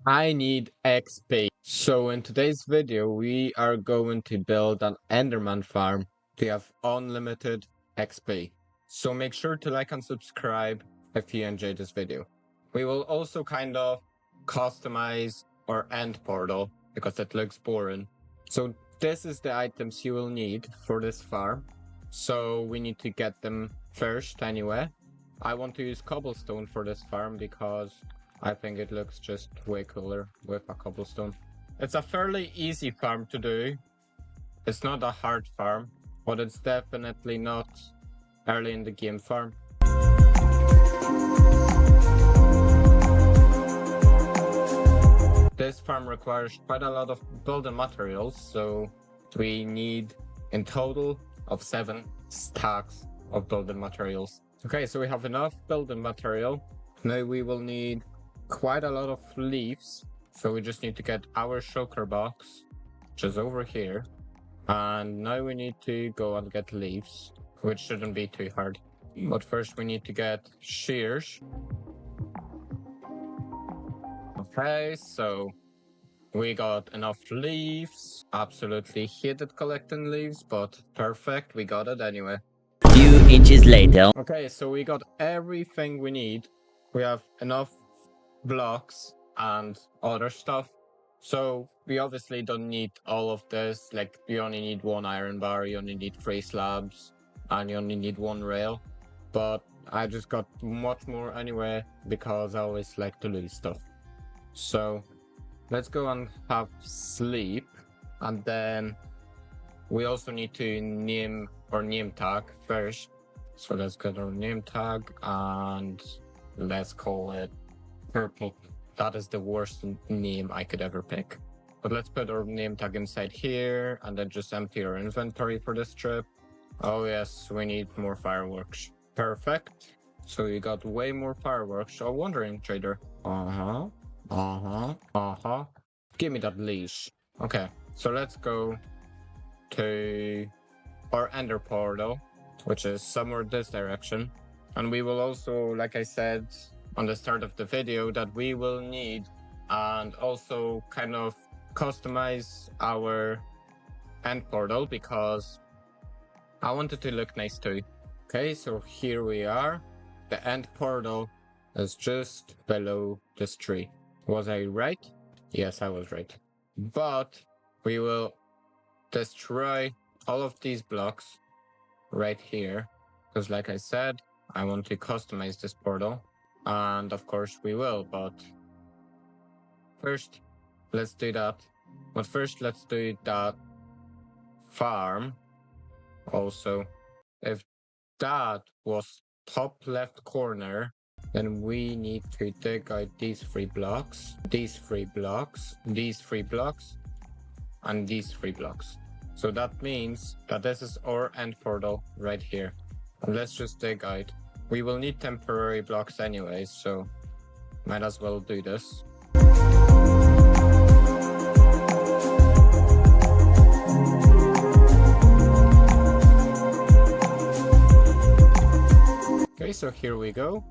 I need XP. So in today's video, we are going to build an Enderman farm to have unlimited XP. So make sure to like and subscribe if you enjoyed this video. We will also kind of customize our end portal because it looks boring. So this is the items you will need for this farm. So we need to get them first anyway. I want to use cobblestone for this farm because I think it looks just way cooler with a cobblestone. It's a fairly easy farm to do. It's not a hard farm, but it's definitely not early in the game farm. This farm requires quite a lot of building materials, so we need in total of 7 stacks of building materials. Okay, so we have enough building material. Now we will need quite a lot of leaves, so we just need to get our shulker box, which is over here. And now we need to go and get leaves, which shouldn't be too hard. But first we need to get shears. Okay, so we got enough leaves. Absolutely hated collecting leaves, but perfect, we got it anyway. Few inches later. Okay, so we got everything we need. We have enough blocks and other stuff. So we obviously don't need all of this. Like, you only need 1 iron bar, you only need 3 slabs, and you only need 1 rail. But I just got much more anyway because I always like to lose stuff. So let's go and have sleep, and then we also need to name our name tag first. So let's get our name tag and let's call it purple. That is the worst name I could ever pick. But let's put our name tag inside here and then just empty our inventory for this trip. Oh yes, we need more fireworks. Perfect. So we got way more fireworks. Oh, wondering, trader. Give me that leash. Okay, so let's go to our ender portal, which is somewhere this direction. And we will also, like I said on the start of the video, that we will need and also kind of customize our end portal because I want it to look nice too. Okay, so here we are. The end portal is just below this tree. Was I right? Yes, I was right. But we will destroy all of these blocks right here because, like I said, I want to customize this portal, and of course we will, but first let's do that. But first let's do that farm also. If that was top left corner, then we need to dig out these 3 blocks, these 3 blocks, these 3 blocks, and these 3 blocks. So that means that this is our end portal right here. And let's just dig out. We will need temporary blocks anyways, so might as well do this. Okay, so here we go.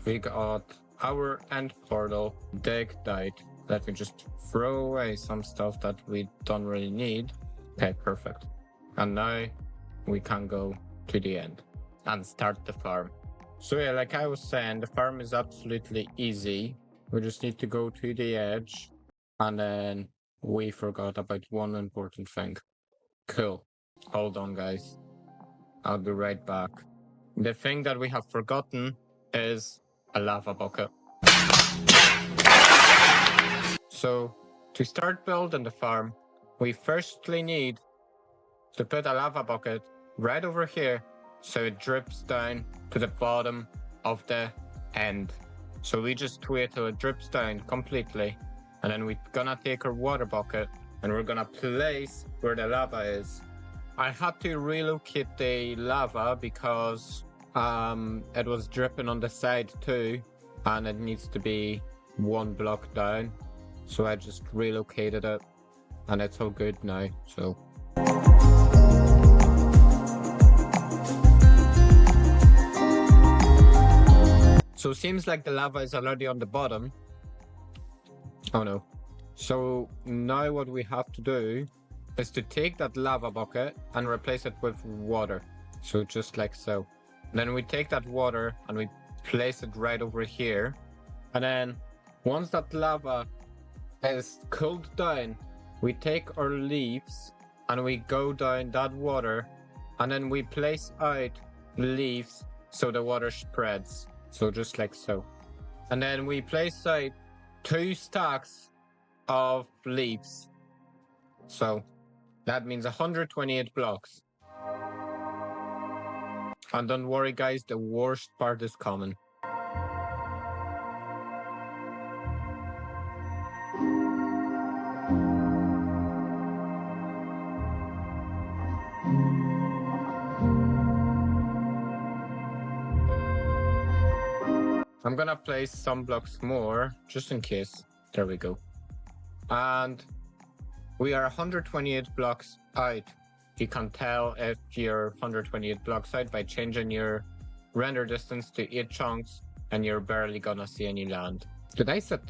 We got our end portal digged out. Let me just throw away some stuff that we don't really need. Okay, perfect. And now we can go to the end and start the farm. So yeah, like I was saying, the farm is absolutely easy. We just need to go to the edge, and then we forgot about one important thing. Cool. Hold on, guys. I'll be right back. The thing that we have forgotten is a lava bucket. So to start building the farm, we firstly need to put a lava bucket right over here so it drips down to the bottom of the end. So we just wait till it drips down completely, and then we're gonna take our water bucket and we're gonna place where the lava is. I had to relocate the lava because it was dripping on the side too, and it needs to be 1 block down. So I just relocated it, and it's all good now. So seems like the lava is already on the bottom. Oh no. So now what we have to do is to take that lava bucket and replace it with water. So just like so. Then we take that water and we place it right over here. And then once that lava is cooled down, we take our leaves and we go down that water, and then we place out leaves so the water spreads. So just like so. And then we place out 2 stacks of leaves. So that means 128 blocks. And don't worry guys, the worst part is coming. I'm gonna place some blocks more, just in case. There we go. And we are 128 blocks out. You can tell if you're 128 blocks out by changing your render distance to 8 chunks, and you're barely gonna see any land. Did I set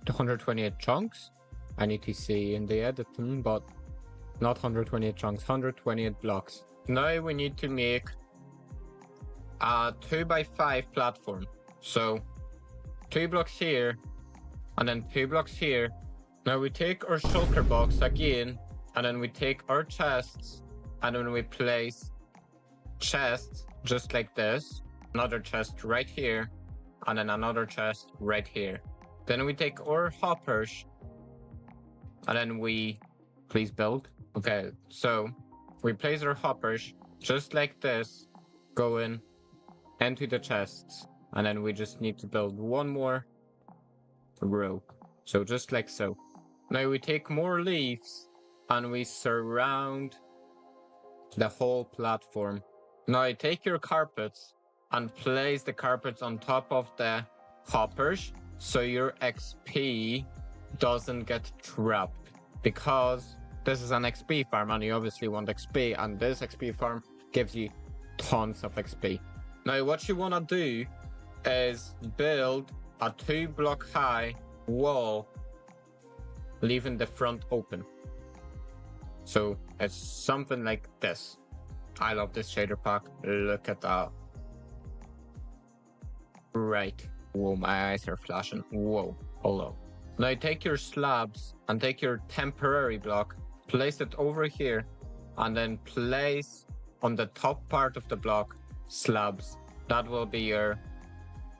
the 128 chunks? I need to see in the editing, but not 128 chunks, 128 blocks. Now we need to make a 2x5 platform. So 2 blocks here, and then 2 blocks here. Now we take our shulker box again, and then we take our chests, and then we place chests just like this. Another chest right here, and then another chest right here. Then we take our hoppers, and then we please build. Okay, so we place our hoppers just like this, going into the chests. And then we just need to build one more row. So just like so. Now we take more leaves and we surround the whole platform. Now take your carpets and place the carpets on top of the hoppers so your XP doesn't get trapped. Because this is an XP farm and you obviously want XP, and this XP farm gives you tons of XP. Now what you want to do is build a 2 block high wall, leaving the front open. So it's something like this. I love this shader pack. Look at that. Right. Whoa, my eyes are flashing. Whoa. Hold up. Now take your slabs and take your temporary block, place it over here, and then place on the top part of the block slabs. That will be your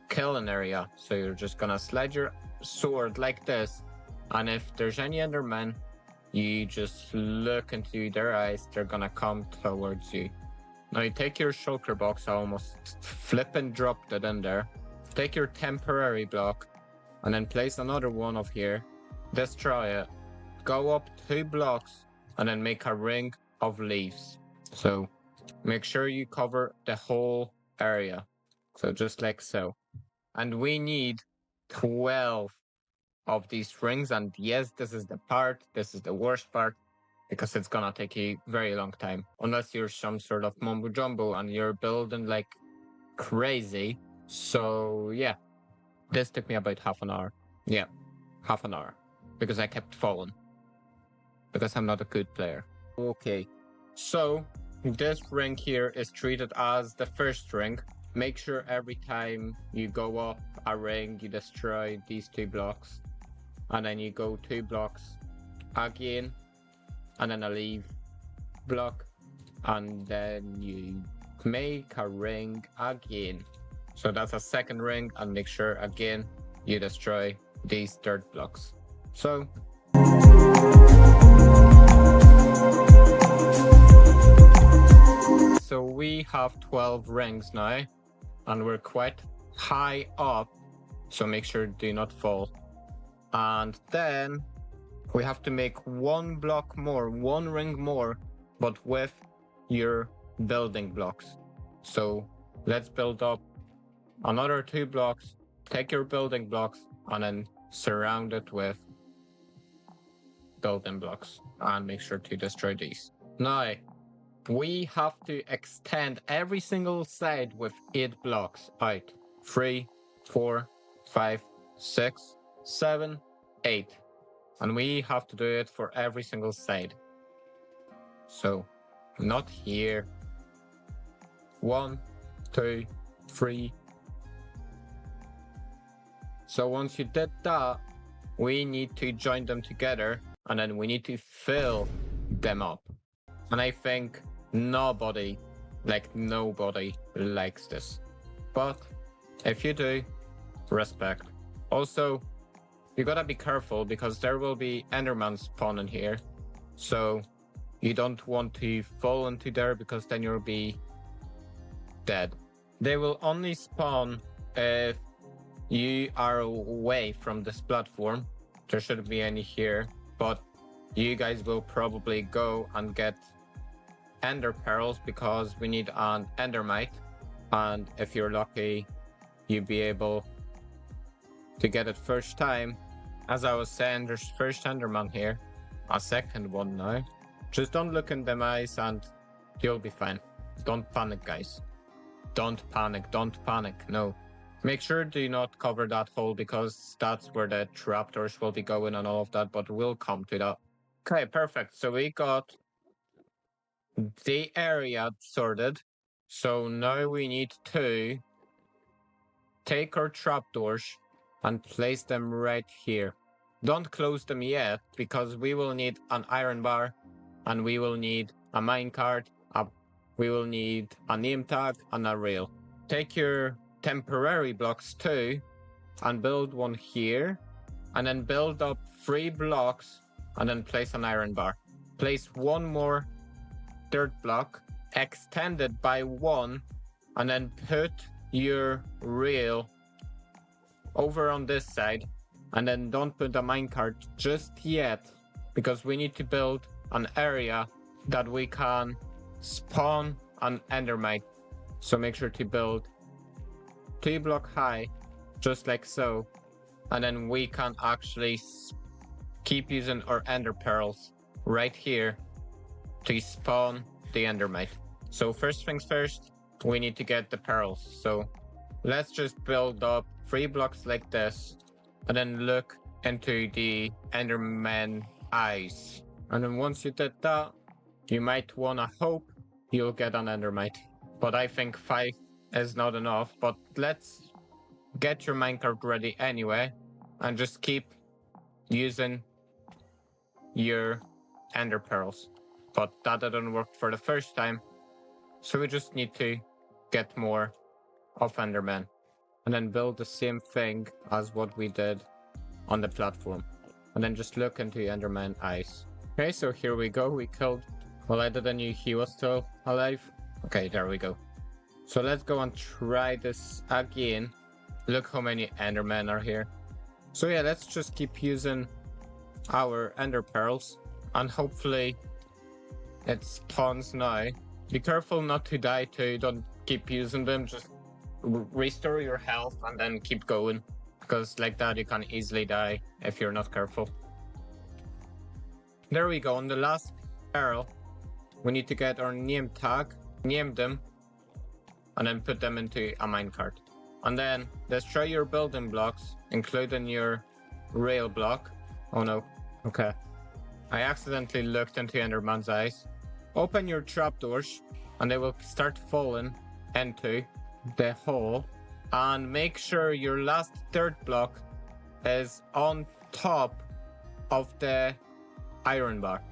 killing area. So you're just gonna slide your sword like this, and if there's any Endermen, you just look into their eyes, they're gonna come towards you. Now you take your shulker box, I almost flippin' dropped it in there. Take your temporary block and then place another one of here, destroy it, go up 2 blocks and then make a ring of leaves. So make sure you cover the whole area. So just like so. And we need 12 of these rings. And yes, this is the worst part, because it's gonna take a very long time. Unless you're some sort of mumbo jumbo and you're building like crazy. So yeah, this took me about half an hour. Yeah, half an hour. Because I kept falling. Because I'm not a good player. Okay, so this ring here is treated as the first ring. Make sure every time you go up a ring, you destroy these 2 blocks. And then you go 2 blocks again. And then a leave block. And then you make a ring again. So that's a second ring, and make sure again you destroy these 3rd blocks. So we have 12 rings now, and we're quite high up, so make sure do not fall. And then we have to make 1 block more, 1 ring more, but with your building blocks. So let's build up another 2 blocks, take your building blocks, and then surround it with building blocks, and make sure to destroy these. Now, we have to extend every single side with 8 blocks out. 3, 4, 5, 6, 7, 8. And we have to do it for every single side. So, not here. 1, 2, 3. So once you did that, we need to join them together and then we need to fill them up. And I think nobody likes this. But if you do, respect. Also, you gotta be careful because there will be Enderman spawning here. So you don't want to fall into there because then you'll be dead. They will only spawn if you are away from this platform. There shouldn't be any here, but you guys will probably go and get ender pearls because we need an endermite. And if you're lucky, you'll be able to get it first time. As I was saying, there's first enderman here, a second one now. Just don't look in them eyes and you'll be fine. Don't panic, guys. Don't panic, no. Make sure do not cover that hole because that's where the trapdoors will be going and all of that, but we'll come to that. Okay, perfect. So we got the area sorted. So now we need to take our trapdoors and place them right here. Don't close them yet because we will need an iron bar and we will need a minecart, we will need a name tag and a rail. Take your temporary blocks too and build one here and then build up 3 blocks and then place an iron bar. Place one more dirt block, extend it by 1 and then put your rail over on this side and then don't put a minecart just yet because we need to build an area that we can spawn an endermite. So make sure to build 2 block high, just like so, and then we can actually keep using our ender pearls right here to spawn the endermite. So first things first, we need to get the pearls. So let's just build up 3 blocks like this and then look into the enderman eyes. And then once you did that, you might wanna hope you'll get an endermite. But I think 5 is not enough, but let's get your minecart ready anyway and just keep using your ender pearls. But that didn't work for the first time, so we just need to get more of enderman and then build the same thing as what we did on the platform and then just look into enderman eyes. Okay, so here we go. We killed, well, I didn't know he was still alive. Okay, there we go. So let's go and try this again. Look how many endermen are here. So yeah, let's just keep using our ender pearls and hopefully it spawns now. Be careful not to die too. Don't keep using them. Just restore your health and then keep going because like that you can easily die if you're not careful. There we go. On the last pearl, we need to get our name tag, name them, and then put them into a minecart. And then destroy your building blocks, including your rail block. Oh no. Okay. I accidentally looked into Enderman's eyes. Open your trapdoors and they will start falling into the hole. And make sure your last dirt block is on top of the iron bar.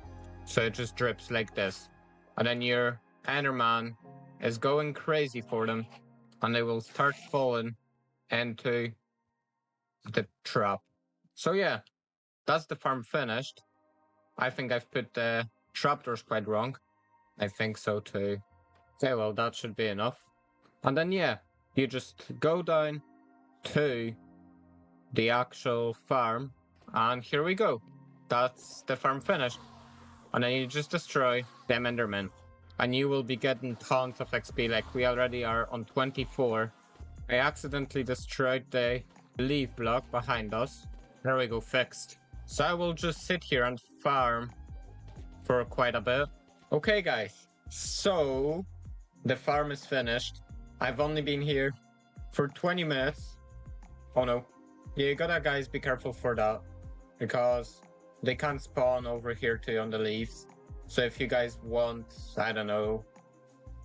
So it just drips like this. And then your Enderman is going crazy for them and they will start falling into the trap. So yeah, that's the farm finished. I think I've put the trapdoors quite wrong. I think so too. Okay, well that should be enough. And then yeah, you just go down to the actual farm and here we go. That's the farm finished. And then you just destroy them endermen. And you will be getting tons of XP, like we already are on 24. I accidentally destroyed the leaf block behind us. There we go, fixed. So I will just sit here and farm for quite a bit. Okay guys, so the farm is finished. I've only been here for 20 minutes. Oh no. You gotta guys be careful for that because they can't spawn over here too on the leaves. So if you guys want, I don't know,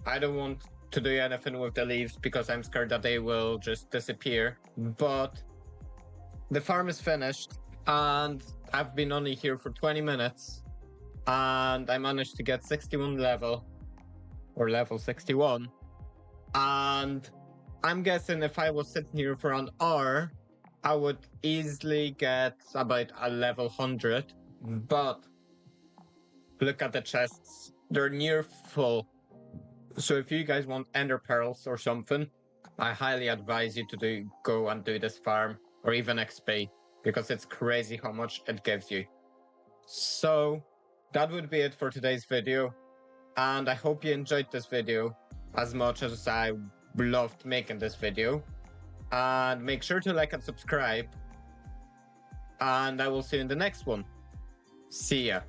I don't want to do anything with the leaves because I'm scared that they will just disappear. But the farm is finished and I've been only here for 20 minutes and I managed to get 61 level or level 61. And I'm guessing if I was sitting here for an hour, I would easily get about a level 100. But look at the chests, they're near full. So if you guys want ender pearls or something, I highly advise you to go and do this farm or even XP because it's crazy how much it gives you. So that would be it for today's video. And I hope you enjoyed this video as much as I loved making this video. And make sure to like and subscribe. And I will see you in the next one. See ya.